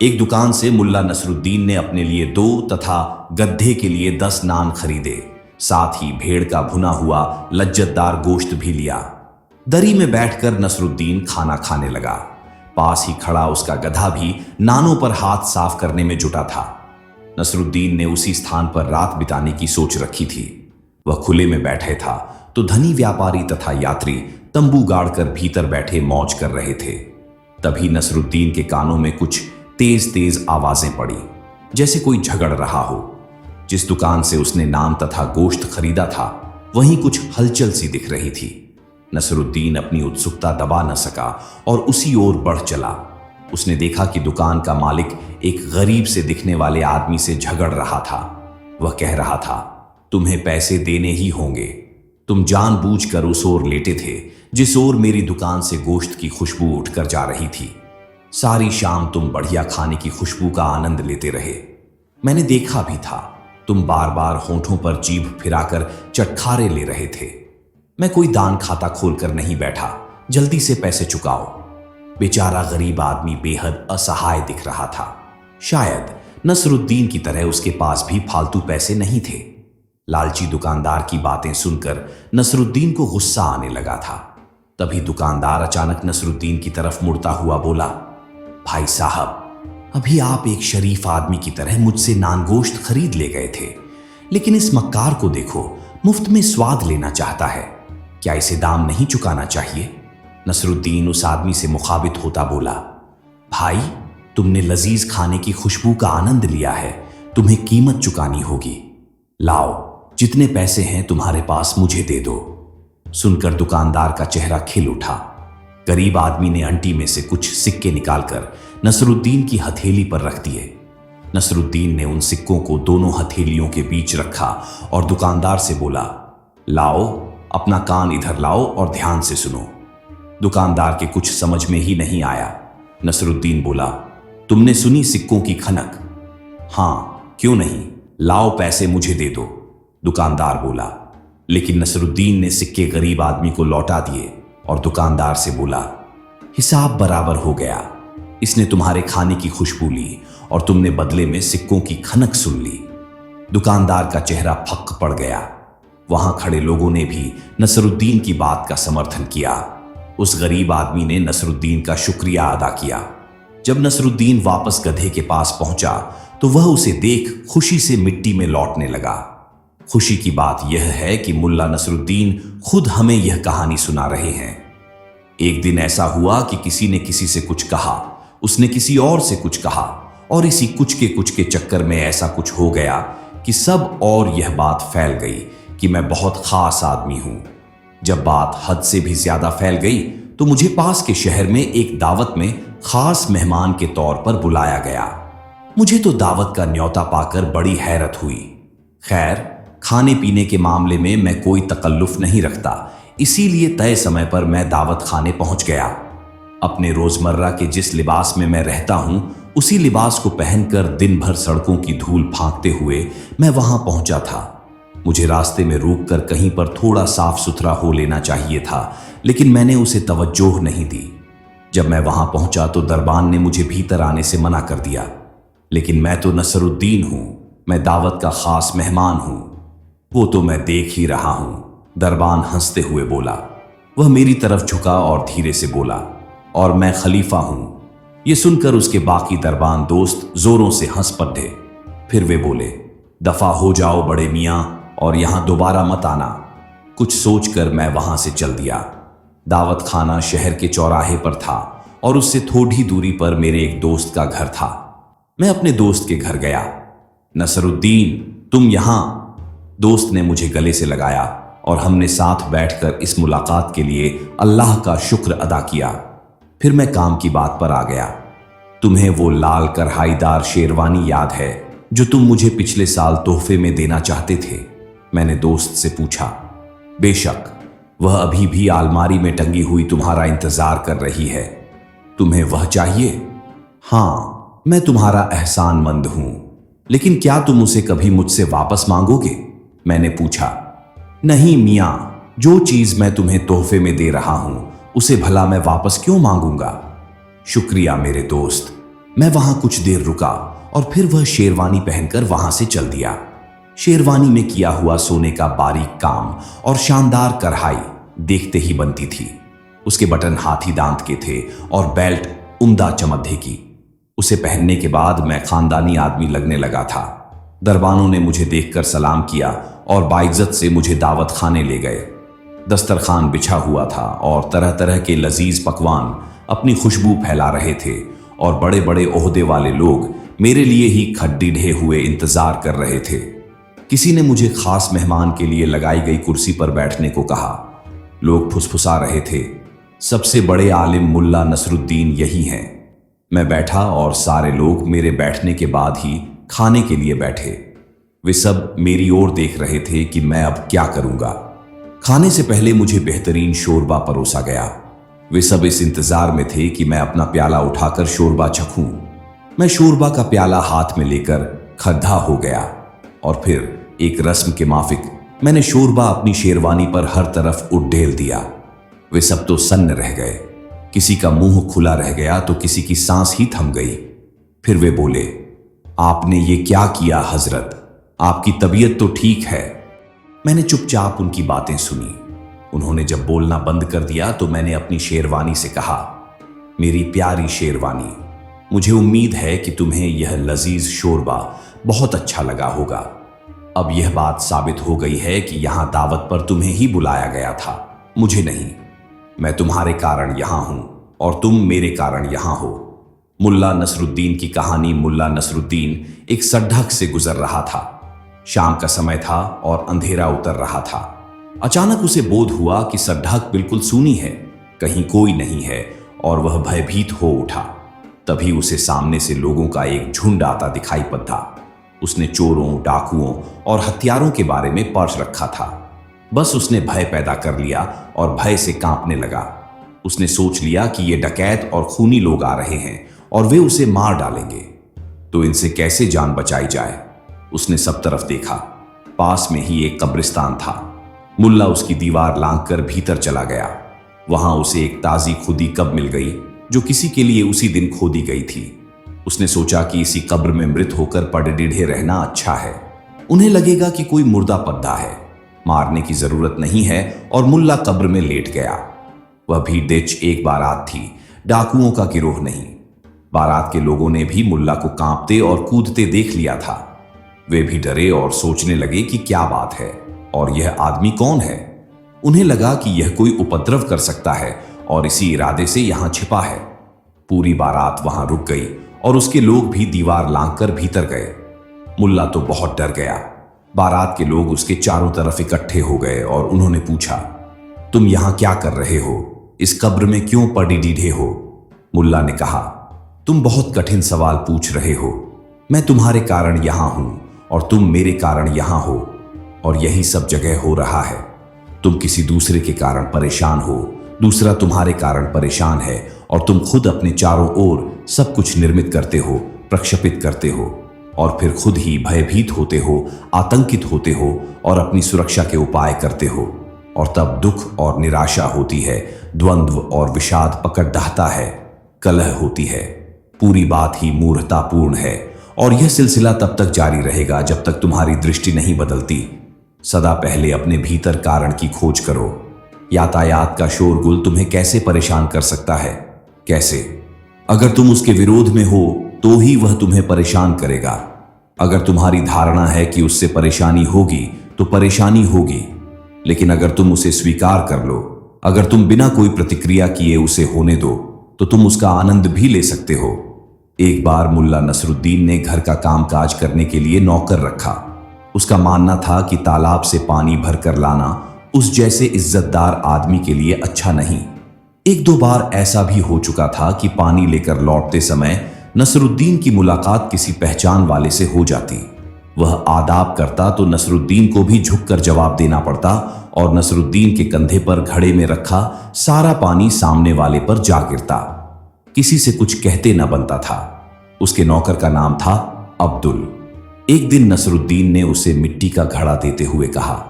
एक दुकान से मुल्ला नसरुद्दीन ने अपने लिए 2 तथा गद्धे के लिए 10 नान खरीदे। साथ ही भेड़ का भुना हुआ लज्जतदार गोश्त भी लिया। दरी में बैठकर नसरुद्दीन खाना खाने लगा। पास ही खड़ा उसका गधा भी नानों पर हाथ साफ करने में जुटा था। नसरुद्दीन ने उसी स्थान पर रात बिताने की सोच रखी थी। वह खुले में बैठे था तो धनी व्यापारी तथा यात्री तंबू गाड़कर भीतर बैठे मौज कर रहे थे। तभी नसरुद्दीन के कानों में कुछ तेज तेज आवाजें पड़ी, जैसे कोई झगड़ रहा हो। जिस दुकान से उसने नान तथा गोश्त खरीदा था वहीं कुछ हलचल सी दिख रही थी। नसरुद्दीन अपनी उत्सुकता दबा न सका और उसी ओर बढ़ चला। उसने देखा कि दुकान का मालिक एक गरीब से दिखने वाले आदमी से झगड़ रहा था। वह कह रहा था, तुम्हें पैसे देने ही होंगे। तुम जानबूझकर उस ओर लेटे थे जिस ओर मेरी दुकान से गोश्त की खुशबू उठकर जा रही थी। सारी शाम तुम बढ़िया खाने की खुशबू का आनंद लेते रहे। मैंने देखा भी था, तुम बार बार होंठों पर जीभ फिराकर चटखारे ले रहे थे। मैं कोई दान खाता खोलकर नहीं बैठा, जल्दी से पैसे चुकाओ। बेचारा गरीब आदमी बेहद असहाय दिख रहा था। शायद नसरुद्दीन की तरह उसके पास भी फालतू पैसे नहीं थे। लालची दुकानदार की बातें सुनकर नसरुद्दीन को गुस्सा आने लगा था। तभी दुकानदार अचानक नसरुद्दीन की तरफ मुड़ता हुआ बोला, भाई साहब, अभी आप एक शरीफ आदमी की तरह मुझसे नान गोश्त खरीद ले गए थे, लेकिन इस मक्कार को देखो, मुफ्त में स्वाद लेना चाहता है। क्या इसे दाम नहीं चुकाना चाहिए? नसरुद्दीन उस आदमी से मुखाबित होता बोला, भाई, तुमने लजीज खाने की खुशबू का आनंद लिया है, तुम्हें कीमत चुकानी होगी। लाओ, जितने पैसे हैं तुम्हारे पास मुझे दे दो। सुनकर दुकानदार का चेहरा खिल उठा। गरीब आदमी ने अंटी में से कुछ सिक्के निकालकर नसरुद्दीन की हथेली पर रख दिए। नसरुद्दीन ने उन सिक्कों को दोनों हथेलियों के बीच रखा और दुकानदार से बोला, लाओ, अपना कान इधर लाओ और ध्यान से सुनो। दुकानदार के कुछ समझ में ही नहीं आया। नसरुद्दीन बोला, तुमने सुनी सिक्कों की खनक? हाँ, क्यों नहीं, लाओ, पैसे मुझे दे दो। दुकानदार बोला। लेकिन नसरुद्दीन ने सिक्के गरीब आदमी को लौटा दिए और दुकानदार से बोला, हिसाब बराबर हो गया। इसने तुम्हारे खाने की खुशबू ली और तुमने बदले में सिक्कों की खनक सुन ली। दुकानदार का चेहरा फक पड़ गया। वहां खड़े लोगों ने भी नसरुद्दीन की बात का समर्थन किया। उस गरीब आदमी ने नसरुद्दीन का शुक्रिया अदा किया। जब नसरुद्दीन वापस गधे के पास पहुंचा तो वह उसे देख खुशी से मिट्टी में लौटने लगा। खुशी की बात यह है कि मुल्ला नसरुद्दीन खुद हमें यह कहानी सुना रहे हैं। एक दिन ऐसा हुआ कि किसी ने किसी से कुछ कहा, उसने किसी और से कुछ कहा, और इसी कुछ के चक्कर में ऐसा कुछ हो गया कि सब और यह बात फैल गई कि मैं बहुत खास आदमी हूं। जब बात हद से भी ज्यादा फैल गई तो मुझे पास के शहर में एक दावत में खास मेहमान के तौर पर बुलाया गया। मुझे तो दावत का न्योता पाकर बड़ी हैरत हुई। खैर, खाने पीने के मामले में मैं कोई तकल्लुफ नहीं रखता, इसीलिए तय समय पर मैं दावत खाने पहुंच गया। अपने रोजमर्रा के जिस लिबास में मैं रहता हूं, उसी लिबास को पहनकर दिन भर सड़कों की धूल फांकते हुए मैं वहां पहुंचा था। मुझे रास्ते में रुककर कहीं पर थोड़ा साफ सुथरा हो लेना चाहिए था, लेकिन मैंने उसे तवज्जो नहीं दी। जब मैं वहां पहुंचा तो दरबान ने मुझे भीतर आने से मना कर दिया। लेकिन मैं तो नसरुद्दीन हूं, मैं दावत का खास मेहमान हूं। वो तो मैं देख ही रहा हूं, दरबान हंसते हुए बोला। वह मेरी तरफ झुका और धीरे से बोला, और मैं खलीफा हूं। ये सुनकर उसके बाकी दरबान दोस्त जोरों से हंस पड़े। फिर वे बोले, दफा हो जाओ बड़े मियां, और यहां दोबारा मत आना। कुछ सोचकर मैं वहां से चल दिया। दावत खाना शहर के चौराहे पर था और उससे थोड़ी दूरी पर मेरे एक दोस्त का घर था। मैं अपने दोस्त के घर गया। नसरुद्दीन, तुम यहां? दोस्त ने मुझे गले से लगाया और हमने साथ बैठकर इस मुलाकात के लिए अल्लाह का शुक्र अदा किया। फिर मैं काम की बात पर आ गया। तुम्हें वो लाल कढ़ाईदार शेरवानी याद है जो तुम मुझे पिछले साल तोहफे में देना चाहते थे? मैंने दोस्त से पूछा। बेशक, वह अभी भी अलमारी में टंगी हुई तुम्हारा इंतजार कर रही है। तुम्हें वह चाहिए? हाँ, मैं तुम्हारा एहसानमंद हूं, लेकिन क्या तुम उसे कभी मुझसे वापस मांगोगे? मैंने पूछा। नहीं मियां, जो चीज मैं तुम्हें तोहफे में दे रहा हूं उसे भला मैं वापस क्यों मांगूंगा? शुक्रिया मेरे दोस्त, मैं वहां कुछ देर रुका और फिर वह शेरवानी पहनकर वहां से चल दिया। शेरवानी में किया हुआ सोने का बारीक काम और शानदार कढ़ाई देखते ही बनती थी। उसके बटन हाथी दांत के थे और बेल्ट उम्दा चमड़े की। उसे पहनने के बाद मैं खानदानी आदमी लगने लगा था। दरबानों ने मुझे देखकर सलाम किया और बाइज्जत से मुझे दावत खाने ले गए। दस्तरखान बिछा हुआ था और तरह तरह के लजीज पकवान अपनी खुशबू फैला रहे थे और बड़े बड़े ओहदे वाले लोग मेरे लिए ही खड्डीढे हुए इंतजार कर रहे थे। किसी ने मुझे खास मेहमान के लिए लगाई गई कुर्सी पर बैठने को कहा। लोग फुसफुसा रहे थे, सबसे बड़े आलिम मुल्ला नसरुद्दीन यही हैं। मैं बैठा और सारे लोग मेरे बैठने के बाद ही खाने के लिए बैठे। वे सब मेरी ओर देख रहे थे कि मैं अब क्या करूंगा। खाने से पहले मुझे बेहतरीन शोरबा परोसा गया। वे सब इस इंतजार में थे कि मैं अपना प्याला उठाकर शोरबा चखूं। मैं शोरबा का प्याला हाथ में लेकर खद्दा हो गया और फिर एक रस्म के माफिक मैंने शोरबा अपनी शेरवानी पर हर तरफ उड़ेल दिया। वे सब तो सन्न रह गए। किसी का मुंह खुला रह गया तो किसी की सांस ही थम गई। फिर वे बोले, आपने ये क्या किया हजरत? आपकी तबीयत तो ठीक है। मैंने चुपचाप उनकी बातें सुनी। उन्होंने जब बोलना बंद कर दिया तो मैंने अपनी शेरवानी से कहा, मेरी प्यारी शेरवानी, मुझे उम्मीद है कि तुम्हें यह लजीज शोरबा बहुत अच्छा लगा होगा। अब यह बात साबित हो गई है कि यहां दावत पर तुम्हें ही बुलाया गया था, मुझे नहीं। मैं तुम्हारे कारण यहां हूं और तुम मेरे कारण यहां हो। मुल्ला नसरुद्दीन की कहानी। मुल्ला नसरुद्दीन एक सड़क से गुजर रहा था। शाम का समय था और अंधेरा उतर रहा था। अचानक उसे बोध हुआ कि सड़क बिल्कुल सूनी है, कहीं कोई नहीं है और वह भयभीत हो उठा। तभी उसे सामने से लोगों का एक झुंड आता दिखाई पड़ा। उसने चोरों, डाकुओं और हथियारों के बारे में पढ़ रखा था। बस उसने भय पैदा कर लिया और भय से कांपने लगा। उसने सोच लिया कि ये डकैत और खूनी लोग आ रहे हैं और वे उसे मार डालेंगे, तो इनसे कैसे जान बचाई जाए। उसने सब तरफ देखा। पास में ही एक कब्रिस्तान था। मुल्ला उसकी दीवार लांघकर भीतर चला गया। वहां उसे एक ताजी खुदी कब्र मिल गई जो किसी के लिए उसी दिन खोदी गई थी। उसने सोचा कि इसी कब्र में मृत होकर पड़े रहना अच्छा है। उन्हें लगेगा कि कोई मुर्दा पद्दा है, मारने की जरूरत नहीं है, और मुल्ला कब्र में लेट गया। वह भी डिच एक बारात थी, डाकुओं का गिरोह नहीं। बारात के लोगों ने भी मुल्ला को कांपते और कूदते देख लिया था। वे भी डरे और सोचने लगे कि क्या बात है और यह आदमी कौन है। उन्हें लगा कि यह कोई उपद्रव कर सकता है और इसी इरादे से यहां छिपा है। पूरी बारात वहां रुक गई और उसके लोग भी दीवार लांघकर भीतर गए। मुल्ला तो बहुत डर गया। बारात के लोग उसके चारों तरफ इकट्ठे हो गए और उन्होंने पूछा, तुम यहां क्या कर रहे हो? इस कब्र में क्यों पड़े हो? मुल्ला ने कहा, तुम बहुत कठिन सवाल पूछ रहे हो। मैं तुम्हारे कारण यहां हूं और तुम मेरे कारण यहां हो, और यही सब जगह हो रहा है। तुम किसी दूसरे के कारण परेशान हो, दूसरा तुम्हारे कारण परेशान है, और तुम खुद अपने चारों ओर सब कुछ निर्मित करते हो, प्रक्षेपित करते हो, और फिर खुद ही भयभीत होते हो, आतंकित होते हो और अपनी सुरक्षा के उपाय करते हो। और तब दुख और निराशा होती है, द्वंद्व और विषाद पकड़ दहता है, कलह होती है। पूरी बात ही मूर्खतापूर्ण है और यह सिलसिला तब तक जारी रहेगा जब तक तुम्हारी दृष्टि नहीं बदलती। सदा पहले अपने भीतर कारण की खोज करो। यातायात का शोरगुल तुम्हें कैसे परेशान कर सकता है? कैसे? अगर तुम उसके विरोध में हो तो ही वह तुम्हें परेशान करेगा। अगर तुम्हारी धारणा है कि उससे परेशानी होगी तो परेशानी होगी, लेकिन अगर तुम उसे स्वीकार कर लो, अगर तुम बिना कोई प्रतिक्रिया किए उसे होने दो, तो तुम उसका आनंद भी ले सकते हो। एक बार मुल्ला नसरुद्दीन ने घर का कामकाज करने के लिए नौकर रखा। उसका मानना था कि तालाब से पानी भरकर लाना उस जैसे इज्जतदार आदमी के लिए अच्छा नहीं। एक दो बार ऐसा भी हो चुका था कि पानी लेकर लौटते समय नसरुद्दीन की मुलाकात किसी पहचान वाले से हो जाती। वह आदाब करता तो नसरुद्दीन को भी झुककर जवाब देना पड़ता और नसरुद्दीन के कंधे पर घड़े में रखा सारा पानी सामने वाले पर जा गिरता। किसी से कुछ कहते न बनता था। उसके नौकर का नाम था अब्दुल। एक दिन नसरुद्दीन ने उसे मिट्टी का घड़ा देते हुए कहा,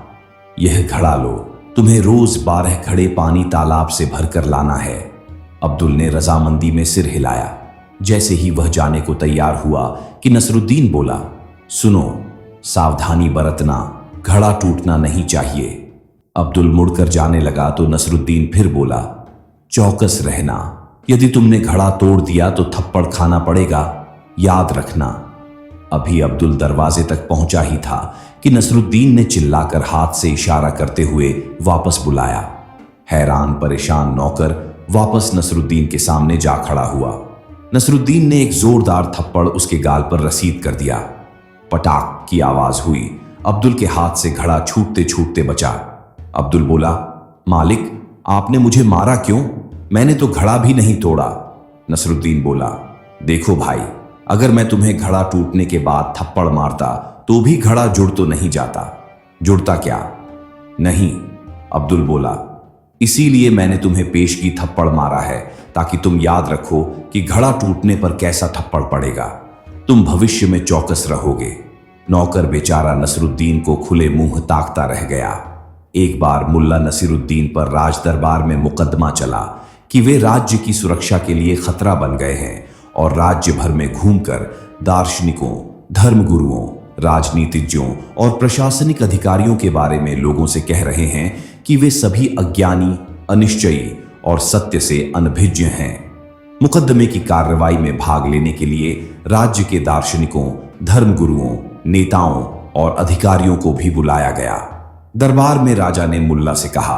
यह घड़ा लो, तुम्हें रोज 12 घड़े पानी तालाब से भरकर लाना है। अब्दुल ने रजामंदी में सिर हिलाया। जैसे ही वह जाने को तैयार हुआ कि नसरुद्दीन बोला, सुनो, सावधानी बरतना, घड़ा टूटना नहीं चाहिए। अब्दुल मुड़कर जाने लगा तो नसरुद्दीन फिर बोला, चौकस रहना, यदि तुमने घड़ा तोड़ दिया तो थप्पड़ खाना पड़ेगा, याद रखना। अभी अब्दुल दरवाजे तक पहुंचा ही था कि नसरुद्दीन ने चिल्लाकर हाथ से इशारा करते हुए वापस बुलाया। हैरान परेशान नौकर वापस नसरुद्दीन के सामने जा खड़ा हुआ। नसरुद्दीन ने एक जोरदार थप्पड़ उसके गाल पर रसीद कर दिया। पटाक की आवाज हुई। अब्दुल के हाथ से घड़ा छूटते छूटते बचा। अब्दुल बोला, मालिक, आपने मुझे मारा क्यों? मैंने तो घड़ा भी नहीं तोड़ा। नसरुद्दीन बोला, देखो भाई, अगर मैं तुम्हें घड़ा टूटने के बाद थप्पड़ मारता तो भी घड़ा जुड़ तो नहीं जाता। जुड़ता क्या? नहीं, अब्दुल बोला, इसीलिए मैंने तुम्हें पेशगी थप्पड़ मारा है ताकि तुम याद रखो कि घड़ा टूटने पर कैसा थप्पड़ पड़ेगा। तुम भविष्य में चौकस रहोगे। नौकर बेचारा नसरुद्दीन को खुले मुंह ताकता रह गया। एक बार मुल्ला नसीरुद्दीन पर राज दरबार में मुकदमा चला कि वे राज्य की सुरक्षा के लिए खतरा बन गए हैं और राज्य भर में घूमकर दार्शनिकों, धर्मगुरुओं, राजनीतिज्ञों और प्रशासनिक अधिकारियों के बारे में लोगों से कह रहे हैं कि वे सभी अज्ञानी, अनिश्चयी और सत्य से अनभिज्ञ हैं। मुकदमे की कार्रवाई में भाग लेने के लिए राज्य के दार्शनिकों, धर्मगुरुओं, नेताओं और अधिकारियों को भी बुलाया गया। दरबार में राजा ने मुल्ला से कहा,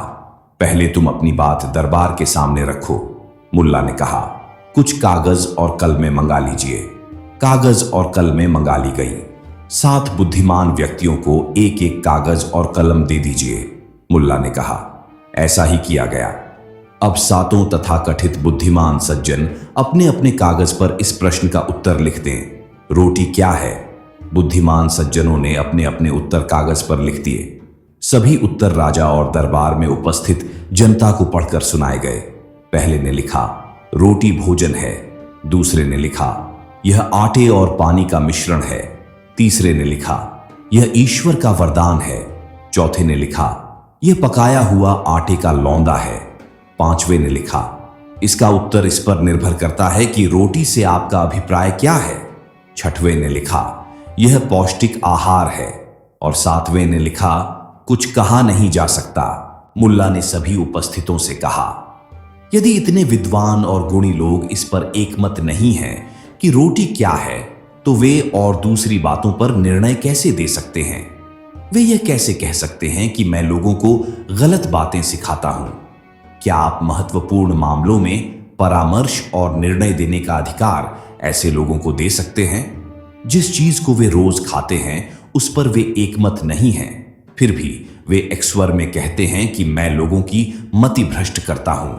पहले तुम अपनी बात दरबार के सामने रखो। मुल्ला ने कहा, कुछ कागज और कलमें मंगा लीजिए। कागज और कलमें मंगा ली गई। 7 बुद्धिमान व्यक्तियों को एक एक कागज और कलम दे दीजिए। मुल्ला ने कहा। ऐसा ही किया गया। अब 7 तथाकथित बुद्धिमान सज्जन अपने अपने कागज पर इस प्रश्न का उत्तर लिख दें, रोटी क्या है? बुद्धिमान सज्जनों ने अपने अपने उत्तर कागज पर लिख दिए। सभी उत्तर राजा और दरबार में उपस्थित जनता को पढ़कर सुनाए गए। पहले ने लिखा, रोटी भोजन है। दूसरे ने लिखा, यह आटे और पानी का मिश्रण है। तीसरे ने लिखा, यह ईश्वर का वरदान है। चौथे ने लिखा, यह पकाया हुआ आटे का लौंदा है। पांचवें ने लिखा, इसका उत्तर इस पर निर्भर करता है कि रोटी से आपका अभिप्राय क्या है। छठवें ने लिखा, यह पौष्टिक आहार है। और 7वें ने लिखा, कुछ कहा नहीं जा सकता। मुल्ला ने सभी उपस्थितों से कहा, यदि इतने विद्वान और गुणी लोग इस पर एकमत नहीं हैं कि रोटी क्या है, तो वे और दूसरी बातों पर निर्णय कैसे दे सकते हैं? वे यह कैसे कह सकते हैं कि मैं लोगों को गलत बातें सिखाता हूं? क्या आप महत्वपूर्ण मामलों में परामर्श और निर्णय देने का अधिकार ऐसे लोगों को दे सकते हैं? जिस चीज को वे रोज खाते हैं उस पर वे एकमत नहीं हैं, फिर भी वे एक स्वर में कहते हैं कि मैं लोगों की मति भ्रष्ट करता हूं।